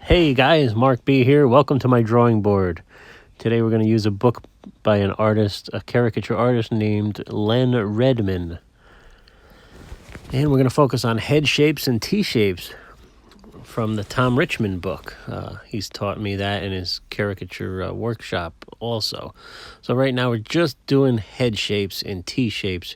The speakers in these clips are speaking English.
Hey guys, Mark B here. Welcome to my drawing board. Today we're going to use a book by an artist, a caricature artist named Lenn Redman. And we're going to focus on head shapes and T-shapes from the Richmond book. He's taught me that in his caricature workshop also. So right now we're just doing head shapes and T-shapes.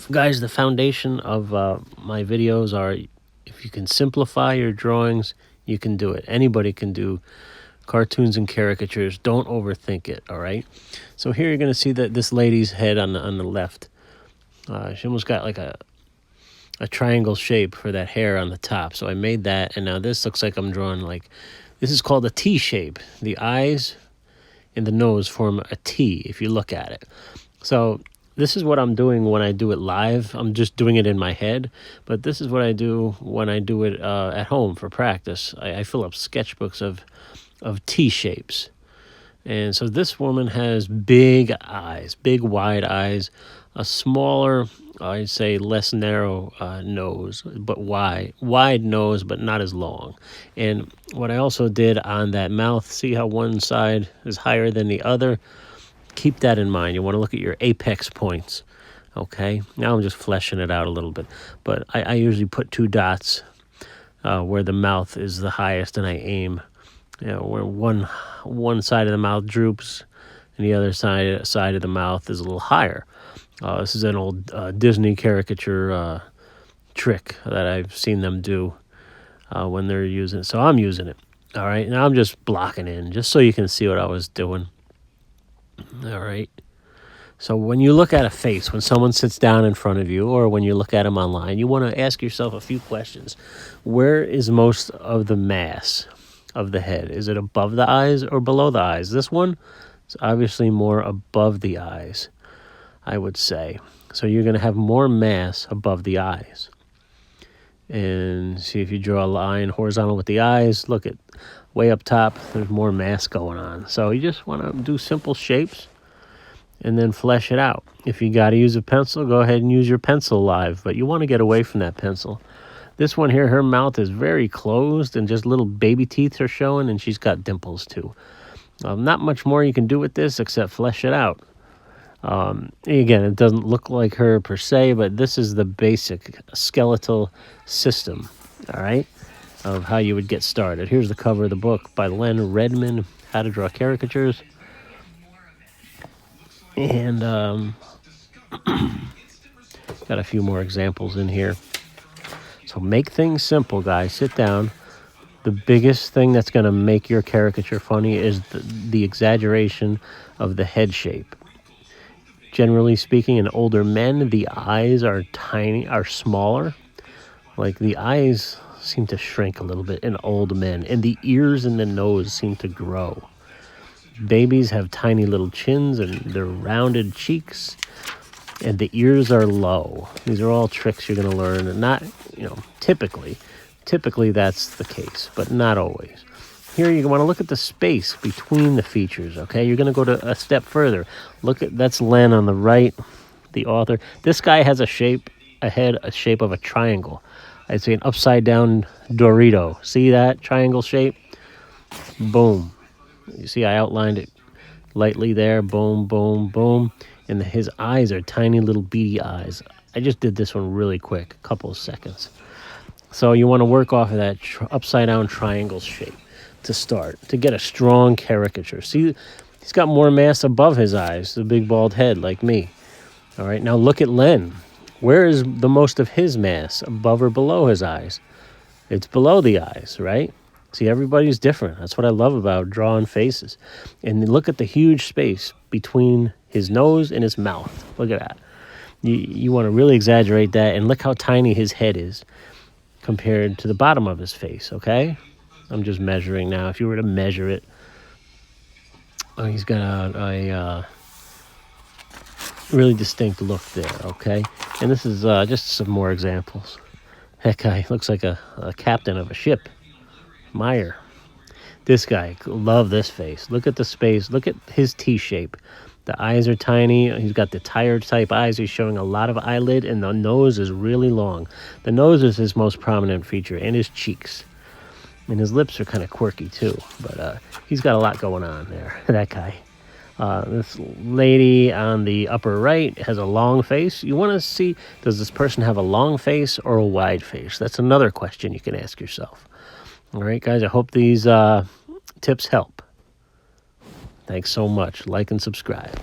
Guys, the foundation of my videos are if you can simplify your drawings, you can do it. Anybody can do cartoons and caricatures. Don't overthink it, all right? So here you're going to see that this lady's head on the left. She almost got like a triangle shape for that hair on the top. So I made that, and now this looks like I'm drawing like, this is called a T shape. The eyes and the nose form a T if you look at it. So this is what I'm doing when I do it live. I'm just doing it in my head, but this is what I do when I do it at home for practice. I fill up sketchbooks of T shapes. And so this woman has big eyes, big wide eyes, a smaller, I'd say less narrow nose, but wide nose, but not as long. And what I also did on that mouth, see how one side is higher than the other? Keep that in mind. You want to look at your apex points. Okay, now I'm just fleshing it out a little bit, but I usually put two dots where the mouth is the highest, and I aim, where one side of the mouth droops and the other side of the mouth is a little higher. This is an old Disney caricature trick that I've seen them do when they're using it. So I'm using it. All right, now I'm just blocking in just so you can see what I was doing. All right. So when you look at a face, when someone sits down in front of you, or when you look at them online, you want to ask yourself a few questions. Where is most of the mass of the head? Is it above the eyes or below the eyes? This one is obviously more above the eyes, I would say. So you're going to have more mass above the eyes. And see, if you draw a line horizontal with the eyes, look at way up top, there's more mass going on. So you just want to do simple shapes and then flesh it out. If you got to use a pencil, go ahead and use your pencil live, but you want to get away from that pencil. This one here, her mouth is very closed and just little baby teeth are showing, and she's got dimples too. Not much more you can do with this except flesh it out. Again, it doesn't look like her per se, but this is the basic skeletal system, all right, of how you would get started. Here's the cover of the book by Lenn Redman, How to Draw Caricatures. And got a few more examples in here. So make things simple, guys. Sit down. The biggest thing that's going to make your caricature funny is the exaggeration of the head shape. Generally speaking, in older men, the eyes are smaller. Like the eyes seem to shrink a little bit in old men, and the ears and the nose seem to grow. Babies have tiny little chins and they're rounded cheeks, and the ears are low. These are all tricks you're going to learn, and not, typically that's the case, but not always. Here you want to look at the space between the features, okay? You're going to go to a step further. That's Lenn on the right, the author. This guy has a shape of a triangle. I'd say an upside down Dorito. See that triangle shape? Boom. You see I outlined it lightly there. Boom, boom, boom. And his eyes are tiny little beady eyes. I just did this one really quick, a couple of seconds. So you want to work off of that upside down triangle shape to start, to get a strong caricature. See, he's got more mass above his eyes, the big bald head like me. All right, now look at Lenn. Where is the most of his mass, above or below his eyes? It's below the eyes, right? See, everybody's different. That's what I love about drawing faces. And look at the huge space between his nose and his mouth. Look at that. You want to really exaggerate that, and look how tiny his head is compared to the bottom of his face, okay? I'm just measuring now. If you were to measure it, he's got a really distinct look there, okay? And this is just some more examples. That guy looks like a captain of a ship. Meyer. This guy, love this face. Look at the space. Look at his T shape. The eyes are tiny. He's got the tired type eyes. He's showing a lot of eyelid, and the nose is really long. The nose is his most prominent feature, and his cheeks. And his lips are kind of quirky too, but he's got a lot going on there, that guy. This lady on the upper right has a long face. You want to see, does this person have a long face or a wide face? That's another question you can ask yourself. All right, guys, I hope these tips help. Thanks so much. Like and subscribe.